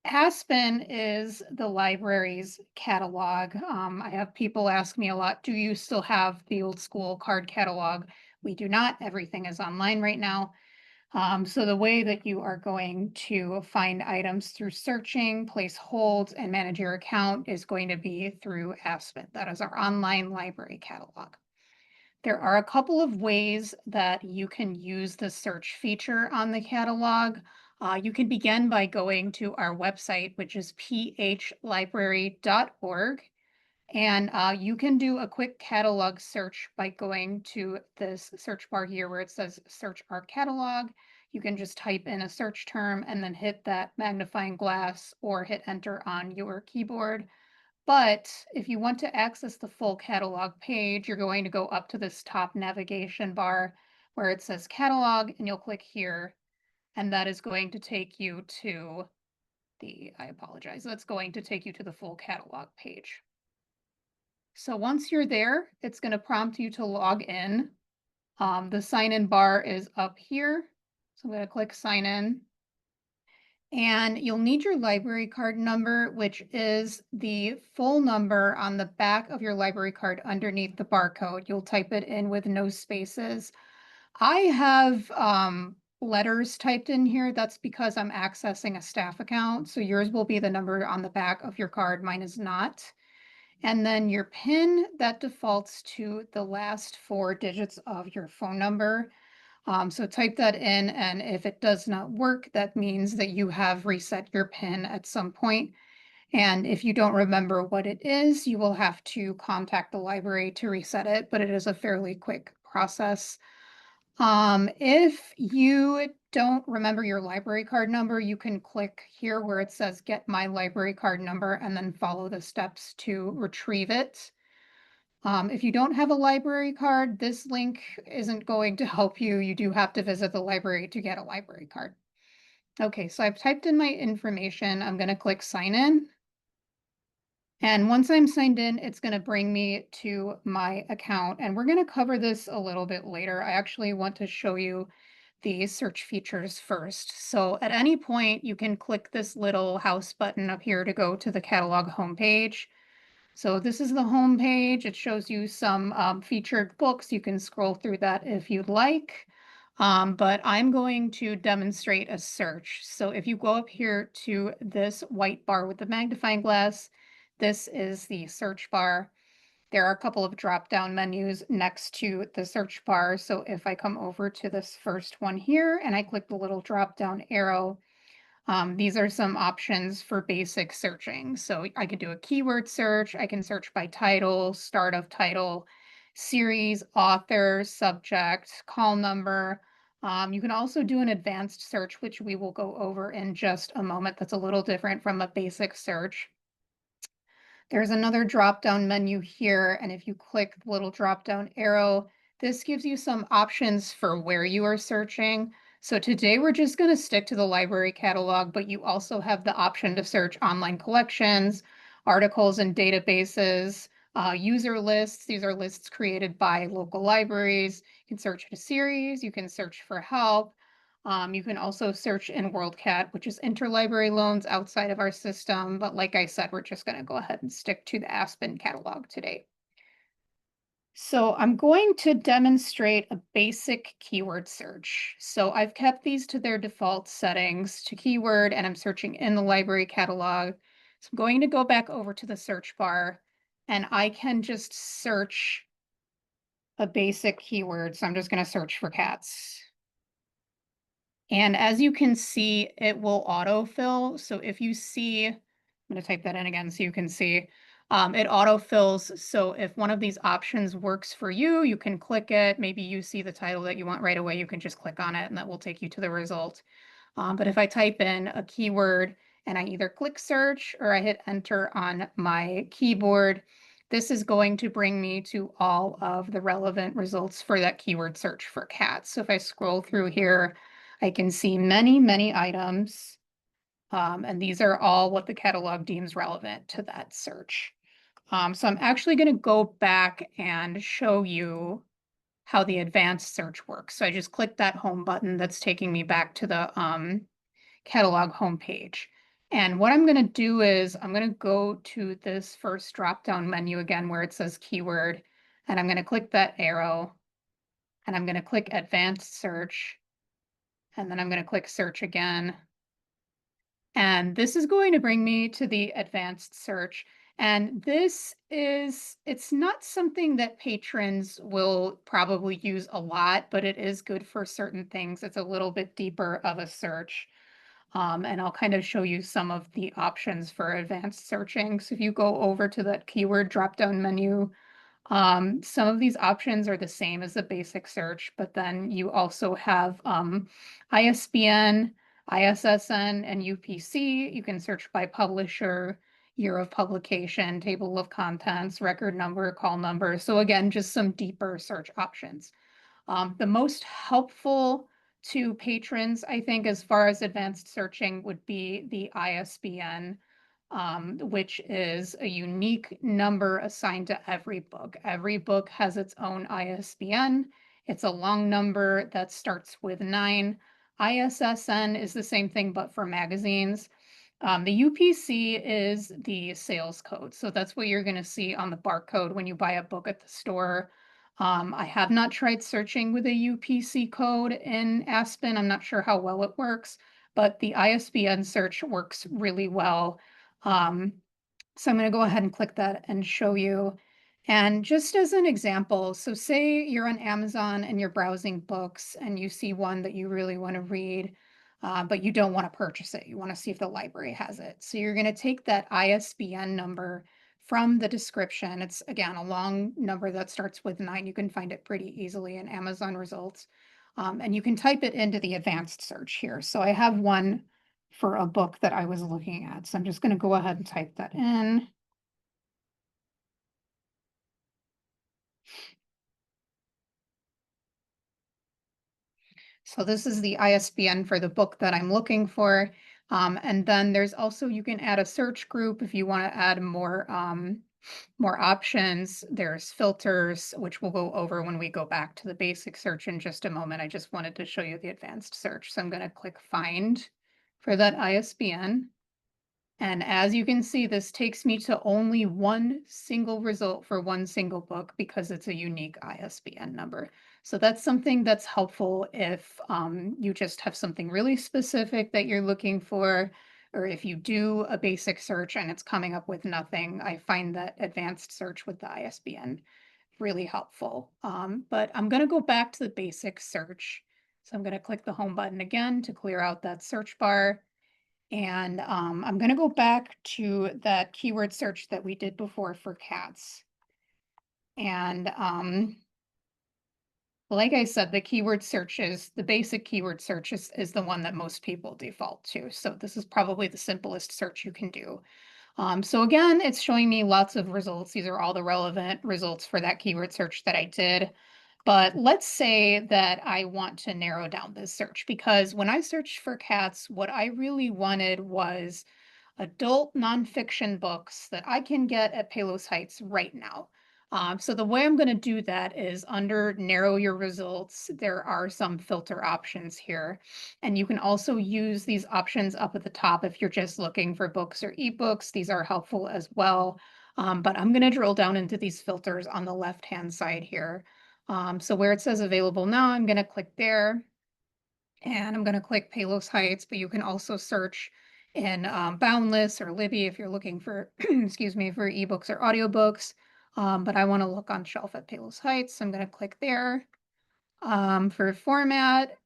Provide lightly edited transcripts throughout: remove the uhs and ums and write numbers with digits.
Aspen is the library's catalog. I have people ask me a lot, do you still have the old school card catalog? We do not. Everything is online right now. So the way that you are going to find items through searching, place holds, and manage your account is going to be through Aspen. That is our online library catalog. There are a couple of ways that you can use the search feature on the catalog. You can begin by going to our website, which is phlibrary.org. And you can do a quick catalog search by going to this search bar here where it says search our catalog. You can just type in a search term and then hit that magnifying glass or hit enter on your keyboard. But if you want to access the full catalog page, you're going to go up to this top navigation bar where it says catalog, and you'll click here, and that is going to take you to I apologize, that's going to take you to the full catalog page. So once you're there, it's going to prompt you to log in. The sign in bar is up here. So I'm going to click sign in. And you'll need your library card number, which is the full number on the back of your library card underneath the barcode. You'll type it in with no spaces. I have letters typed in here. That's because I'm accessing a staff account. So yours will be the number on the back of your card. Mine is not. And then your PIN that defaults to the last four digits of your phone number. So type that in, and if it does not work, that means that you have reset your PIN at some point. And if you don't remember what it is, you will have to contact the library to reset it, but it is a fairly quick process. If you don't remember your library card number, you can click here where it says get my library card number and then follow the steps to retrieve it. If you don't have a library card, this link isn't going to help you. You do have to visit the library to get a library card. Okay, so I've typed in my information. I'm going to click sign in. And once I'm signed in, it's going to bring me to my account. And we're going to cover this a little bit later. I actually want to show you the search features first. So at any point, you can click this little house button up here to go to the catalog homepage. So this is the home page. It shows you some featured books. You can scroll through that if you'd like. But I'm going to demonstrate a search. So if you go up here to this white bar with the magnifying glass, this is the search bar. There are a couple of drop-down menus next to the search bar. So if I come over to this first one here and I click the little drop-down arrow, these are some options for basic searching. So I could do a keyword search. I can search by title, start of title, series, author, subject, call number. You can also do an advanced search, which we will go over in just a moment. That's a little different from a basic search. There's another drop-down menu here, and if you click the little drop-down arrow, this gives you some options for where you are searching. So today we're just going to stick to the library catalog, but you also have the option to search online collections, articles and databases, user lists. These are lists created by local libraries. You can search a series, you can search for help. You can also search in WorldCat, which is interlibrary loans outside of our system. But like I said, we're just going to go ahead and stick to the Aspen catalog today. So I'm going to demonstrate a basic keyword search. So I've kept these to their default settings to keyword, and I'm searching in the library catalog. So I'm going to go back over to the search bar, and I can just search a basic keyword. So I'm just going to search for cats. And as you can see, it will autofill. So if you see, I'm going to type that in again so you can see, it autofills. So if one of these options works for you, you can click it. Maybe you see the title that you want right away. You can just click on it and that will take you to the result. But if I type in a keyword and I either click search or I hit enter on my keyboard, this is going to bring me to all of the relevant results for that keyword search for cats. So if I scroll through here, I can see many, many items. And these are all what the catalog deems relevant to that search. So I'm actually going to go back and show you how the advanced search works. So I just clicked that home button that's taking me back to the catalog homepage. And what I'm going to do is I'm going to go to this first drop down menu again where it says keyword, and I'm going to click that arrow, and I'm going to click advanced search, and then I'm going to click search again. And this is going to bring me to the advanced search. And it's not something that patrons will probably use a lot, but it is good for certain things. It's a little bit deeper of a search. And I'll kind of show you some of the options for advanced searching. So if you go over to that keyword drop-down menu, some of these options are the same as the basic search, but then you also have ISBN, ISSN, and UPC. You can search by publisher, year of publication, table of contents, record number, call number. So again, just some deeper search options. The most helpful to patrons, I think, as far as advanced searching would be the ISBN, which is a unique number assigned to every book. Every book has its own ISBN. It's a long number that starts with 9. ISSN is the same thing, but for magazines. The UPC is the sales code. So that's what you're going to see on the barcode when you buy a book at the store. I have not tried searching with a UPC code in Aspen. I'm not sure how well it works, but the ISBN search works really well. Um, so I'm going to go ahead and click that and show you. And just as an example, so say you're on Amazon and you're browsing books and you see one that you really want to read, but you don't want to purchase it. You want to see if the library has it. So you're going to take that ISBN number from the description. It's again a long number that starts with 9. You can find it pretty easily in Amazon results. And you can type it into the advanced search here. So I have one for a book that I was looking at. So I'm just going to go ahead and type that in. So this is the ISBN for the book that I'm looking for. And then there's also, you can add a search group if you want to add more options. There's filters, which we'll go over when we go back to the basic search in just a moment. I just wanted to show you the advanced search. So I'm going to click find for that ISBN. And as you can see, this takes me to only one single result for one single book because it's a unique ISBN number. So that's something that's helpful if you just have something really specific that you're looking for, or if you do a basic search and it's coming up with nothing. I find that advanced search with the ISBN really helpful. But I'm going to go back to the basic search. So I'm going to click the home button again to clear out that search bar. And I'm going to go back to that keyword search that we did before for cats. And like I said, the basic keyword search is the one that most people default to. So this is probably the simplest search you can do. So again, it's showing me lots of results. These are all the relevant results for that keyword search that I did. But let's say that I want to narrow down this search because when I searched for cats, what I really wanted was adult nonfiction books that I can get at Palos Heights right now. So the way I'm going to do that is under narrow your results, there are some filter options here. And you can also use these options up at the top if you're just looking for books or ebooks. These are helpful as well. But I'm going to drill down into these filters on the left-hand side here. So where it says available now, I'm going to click there. And I'm going to click Palos Heights, but you can also search in Boundless or Libby if you're looking for, excuse me, for ebooks or audiobooks. But I want to look on shelf at Palos Heights. So I'm going to click there. For format,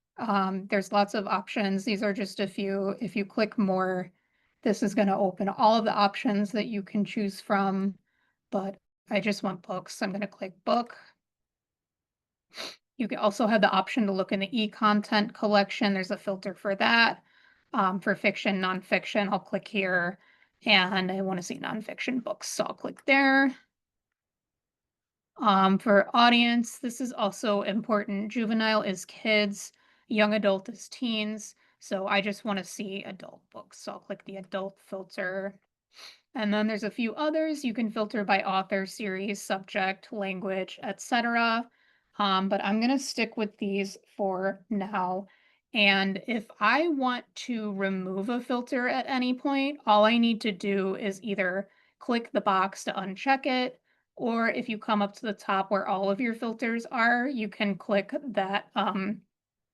there's lots of options. These are just a few. If you click more, this is going to open all of the options that you can choose from. But I just want books. So I'm going to click book. You can also have the option to look in the e-content collection. There's a filter for that. For fiction, nonfiction, I'll click here. And I want to see nonfiction books, so I'll click there. For audience, this is also important. Juvenile is kids, young adult is teens. So I just want to see adult books. So I'll click the adult filter. And then there's a few others. You can filter by author, series, subject, language, etc. But I'm going to stick with these for now. And if I want to remove a filter at any point, all I need to do is either click the box to uncheck it, or if you come up to the top where all of your filters are, you can click that,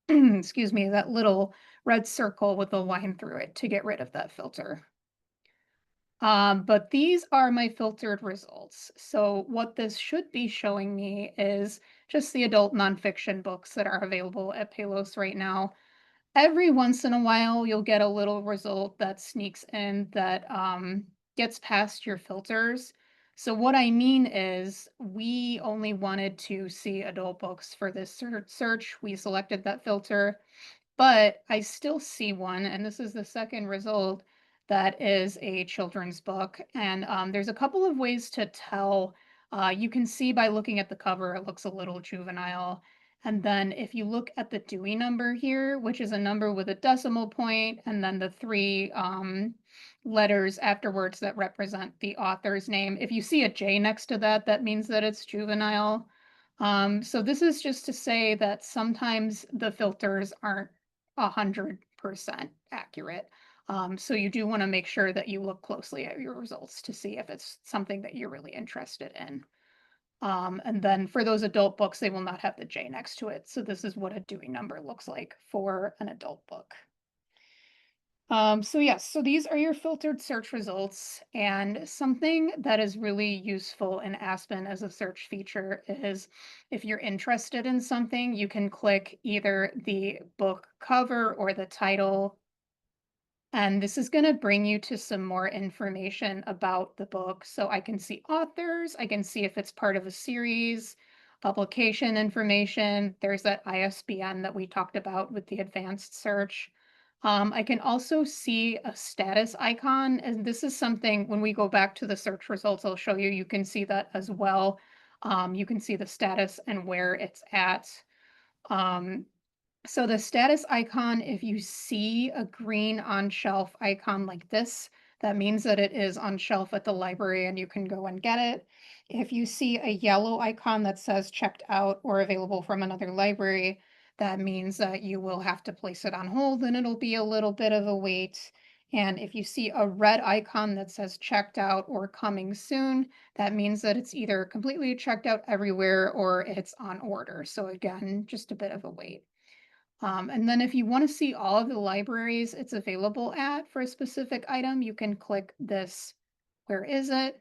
excuse me, that little red circle with a line through it to get rid of that filter. But these are my filtered results. So what this should be showing me is just the adult nonfiction books that are available at Palos right now. Every once in a while, you'll get a little result that sneaks in that gets past your filters. So what I mean is we only wanted to see adult books for this search. We selected that filter. But I still see one, and this is the second result that is a children's book. And there's a couple of ways to tell. You can see by looking at the cover, it looks a little juvenile. And then if you look at the Dewey number here, which is a number with a decimal point, and then the three letters afterwards that represent the author's name, if you see a J next to that, that means that it's juvenile. So this is just to say that sometimes the filters aren't 100% accurate. So you do want to make sure that you look closely at your results to see if it's something that you're really interested in. And then for those adult books, they will not have the J next to it. So this is what a Dewey number looks like for an adult book. So yes, so these are your filtered search results. And something that is really useful in Aspen as a search feature is if you're interested in something, you can click either the book cover or the title. And this is going to bring you to some more information about the book. So I can see authors, I can see if it's part of a series, publication information. There's that ISBN that we talked about with the advanced search. I can also see a status icon, and this is something when we go back to the search results, I'll show you, you can see that as well. You can see the status and where it's at. Um, so the status icon, if you see a green on shelf icon like this, that means that it is on shelf at the library and you can go and get it. If you see a yellow icon that says checked out or available from another library, that means that you will have to place it on hold and it'll be a little bit of a wait. And if you see a red icon that says checked out or coming soon, that means that it's either completely checked out everywhere or it's on order. So again, just a bit of a wait. And then if you want to see all of the libraries it's available at for a specific item, you can click this, where is it?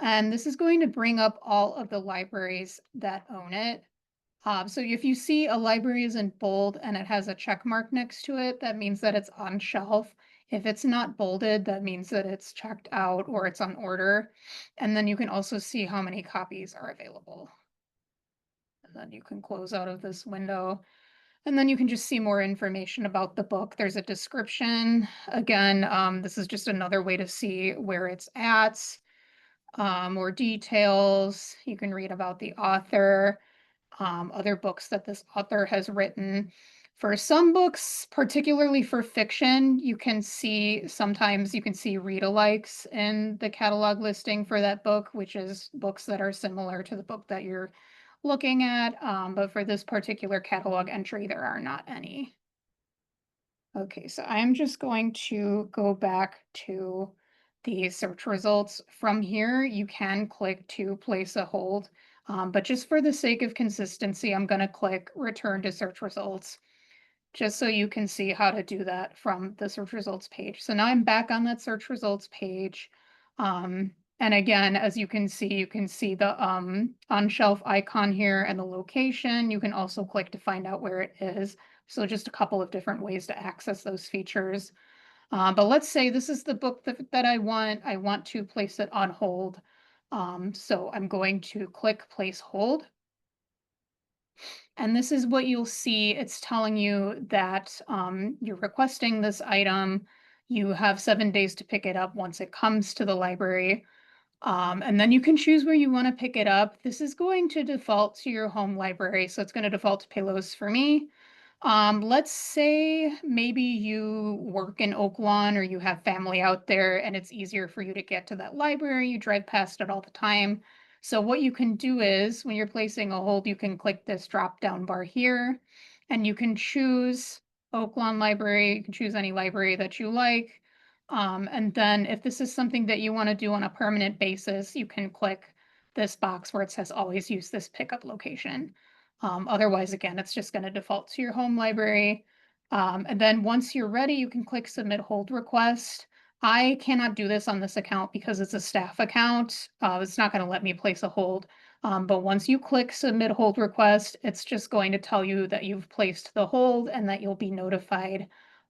And this is going to bring up all of the libraries that own it. So if you see a library is in bold and it has a check mark next to it, that means that it's on shelf. If it's not bolded, that means that it's checked out or it's on order. And then you can also see how many copies are available. And then you can close out of this window. And then you can just see more information about the book. There's a description. Again, this is just another way to see where it's at. More details. You can read about the author, other books that this author has written. For some books, particularly for fiction, you can see sometimes you can see read-alikes in the catalog listing for that book, which is books that are similar to the book that you're looking at. But for this particular catalog entry, there are not any. Okay, so I'm just going to go back to the search results. From here, you can click to place a hold, but just for the sake of consistency, I'm going to click return to search results, just so you can see how to do that from the search results page. So now I'm back on that search results page. And again, as you can see the on shelf icon here and the location. You can also click to find out where it is. So just a couple of different ways to access those features. But let's say this is the book that I want. I want to place it on hold. So I'm going to click place hold. And this is what you'll see. It's telling you that you're requesting this item. You have 7 days to pick it up once it comes to the library. And then you can choose where you want to pick it up. This is going to default to your home library. So it's going to default to Palos for me. Let's say maybe you work in Oak Lawn or you have family out there and it's easier for you to get to that library. You drive past it all the time. So what you can do is when you're placing a hold, you can click this drop down bar here and you can choose Oak Lawn Library. You can choose any library that you like. And then if this is something that you want to do on a permanent basis, you can click this box where it says always use this pickup location. Otherwise, again, it's just going to default to your home library. And then once you're ready, you can click submit hold request. I cannot do this on this account because it's a staff account. It's not going to let me place a hold. But once you click submit hold request, it's just going to tell you that you've placed the hold and that you'll be notified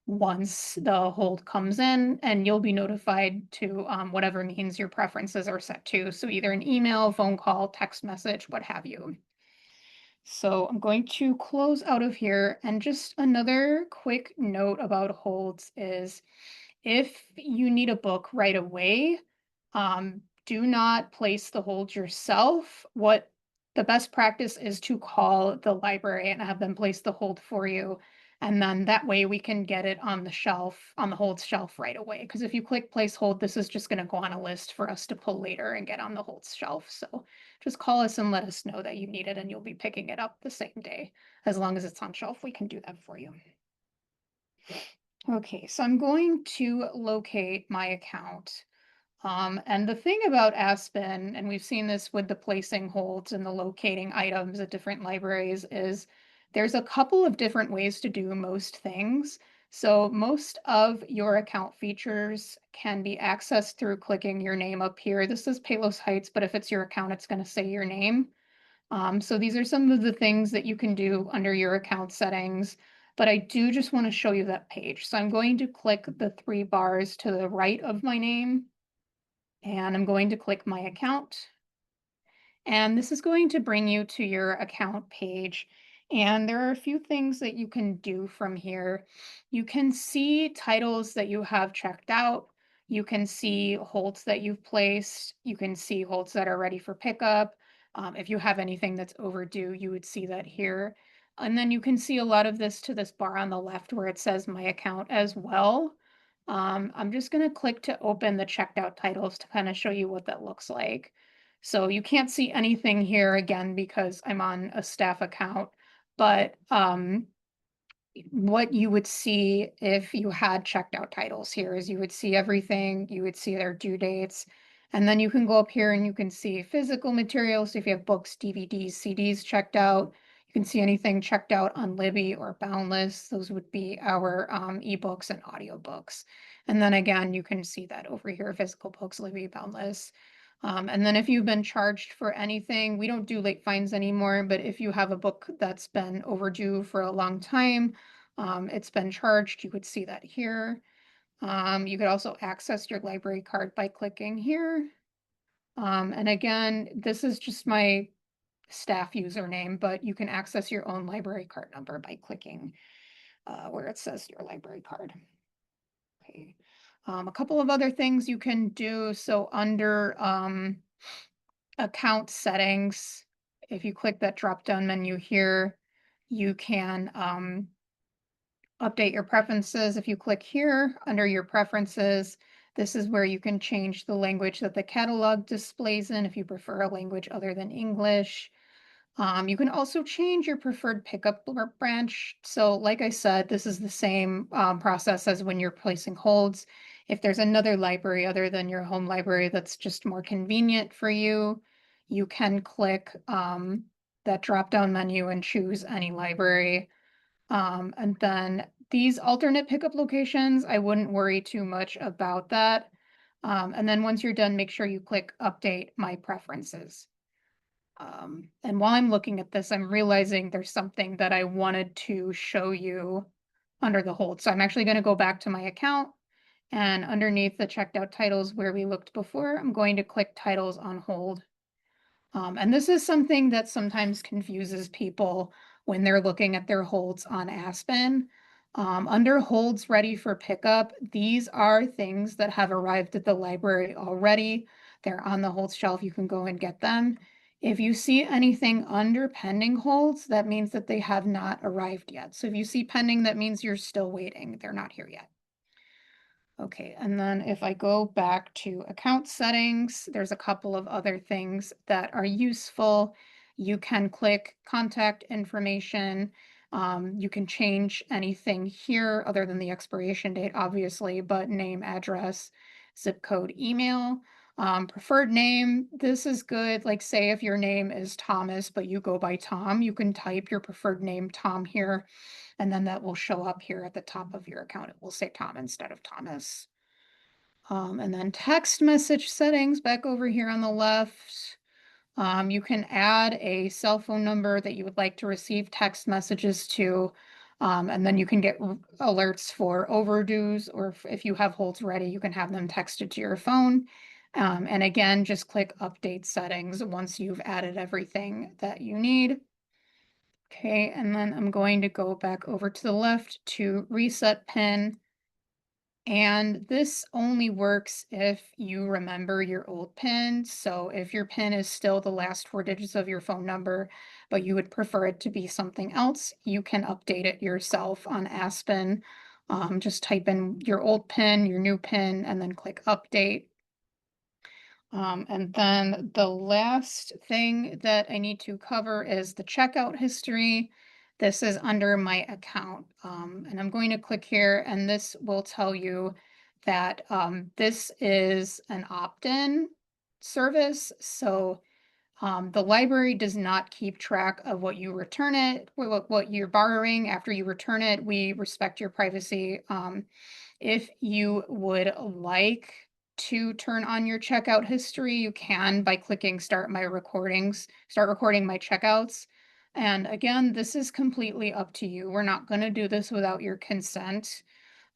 once the hold comes in, and you'll be notified to whatever means your preferences are set to. So either an email, phone call, text message, what have you. So I'm going to close out of here. And just another quick note about holds is if you need a book right away, do not place the hold yourself. What the best practice is to call the library and have them place the hold for you. And then that way we can get it on the shelf, on the hold shelf right away. Because if you click place hold, this is just going to go on a list for us to pull later and get on the hold shelf. So just call us and let us know that you need it and you'll be picking it up the same day. As long as it's on shelf, we can do that for you. Okay, so I'm going to locate my account. And the thing about Aspen, and we've seen this with the placing holds and the locating items at different libraries, is there's a couple of different ways to do most things. So most of your account features can be accessed through clicking your name up here. This is Palos Heights, but if it's your account, it's going to say your name. So these are some of the things that you can do under your account settings, but I do just want to show you that page. So I'm going to click the three bars to the right of my name, and I'm going to click my account. And this is going to bring you to your account page. And there are a few things that you can do from here. You can see titles that you have checked out. You can see holds that you've placed. You can see holds that are ready for pickup. If you have anything that's overdue, you would see that here. And then you can see a lot of this to this bar on the left where it says my account as well. I'm just going to click to open the checked out titles to kind of show you what that looks like. So you can't see anything here again because I'm on a staff account, but what you would see if you had checked out titles here is you would see everything, you would see their due dates, and then you can go up here and you can see physical materials. So if you have books, DVDs, CDs checked out, you can see anything checked out on Libby or Boundless. Those would be our ebooks and audiobooks. And then again, you can see that over here, physical books, Libby, Boundless. And then if you've been charged for anything, we don't do late fines anymore, but if you have a book that's been overdue for a long time, it's been charged, you could see that here. You could also access your library card by clicking here. And again, this is just my staff username, but you can access your own library card number by clicking where it says your library card. Okay. A couple of other things you can do. So under account settings, if you click that drop down menu here, you can update your preferences. If you click here under your preferences, this is where you can change the language that the catalog displays in if you prefer a language other than English. You can also change your preferred pickup branch. So like I said, this is the same process as when you're placing holds. If there's another library other than your home library that's just more convenient for you, you can click that drop-down menu and choose any library. And then these alternate pickup locations, I wouldn't worry too much about that. And then once you're done, make sure you click update my preferences. And while I'm looking at this, I'm realizing there's something that I wanted to show you under the hold. So I'm actually going to go back to my account, and underneath the checked out titles where we looked before, I'm going to click titles on hold. And this is something that sometimes confuses people when they're looking at their holds on Aspen. Under holds ready for pickup, these are things that have arrived at the library already. They're on the hold shelf. You can go and get them. If you see anything under pending holds, that means that they have not arrived yet. So if you see pending, that means you're still waiting. They're not here yet. Okay, and then if I go back to account settings, there's a couple of other things that are useful. You can click contact information. You can change anything here other than the expiration date, obviously, but name, address, zip code, email. Preferred name, this is good. Like, say if your name is Thomas, but you go by Tom, you can type your preferred name, Tom, here, and then that will show up here at the top of your account. It will say Tom instead of Thomas. And then text message settings back over here on the left. You can add a cell phone number that you would like to receive text messages to, and then you can get alerts for overdues, or if you have holds ready, you can have them texted to your phone. And again, just click update settings once you've added everything that you need. Okay, and then I'm going to go back over to the left to reset PIN. And this only works if you remember your old PIN. So if your PIN is still the last four digits of your phone number, but you would prefer it to be something else, you can update it yourself on Aspen. Just type in your old PIN, your new PIN, and then click update. And then the last thing that I need to cover is the checkout history. This is under my account. And I'm going to click here, and this will tell you that this is an opt-in service. So the library does not keep track of what you return it, what you're borrowing after you return it. We respect your privacy. If you would like to turn on your checkout history, you can by clicking start my recordings, start recording my checkouts. And again, this is completely up to you. We're not going to do this without your consent.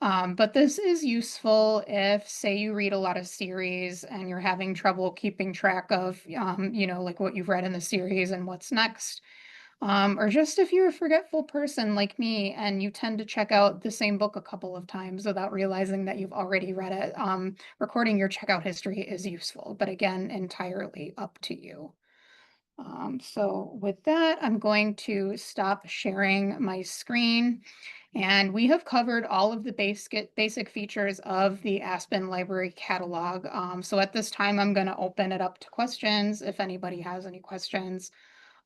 But this is useful if, say, you read a lot of series and you're having trouble keeping track of, like what you've read in the series and what's next. Or just if you're a forgetful person like me and you tend to check out the same book a couple of times without realizing that you've already read it, recording your checkout history is useful, but again, entirely up to you. So with that, I'm going to stop sharing my screen. And we have covered all of the basic features of the Aspen Library Catalog. So at this time, I'm going to open it up to questions if anybody has any questions.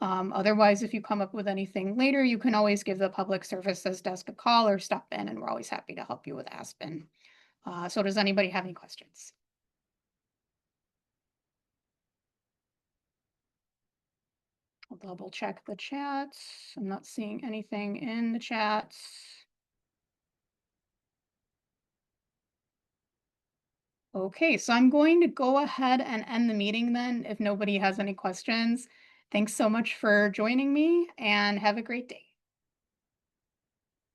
Otherwise, if you come up with anything later, you can always give the Public Services Desk a call or stop in, and we're always happy to help you with Aspen. So does anybody have any questions? I'll double check the chat. I'm not seeing anything in the chat. Okay, so I'm going to go ahead and end the meeting then if nobody has any questions. Thanks so much for joining me and have a great day.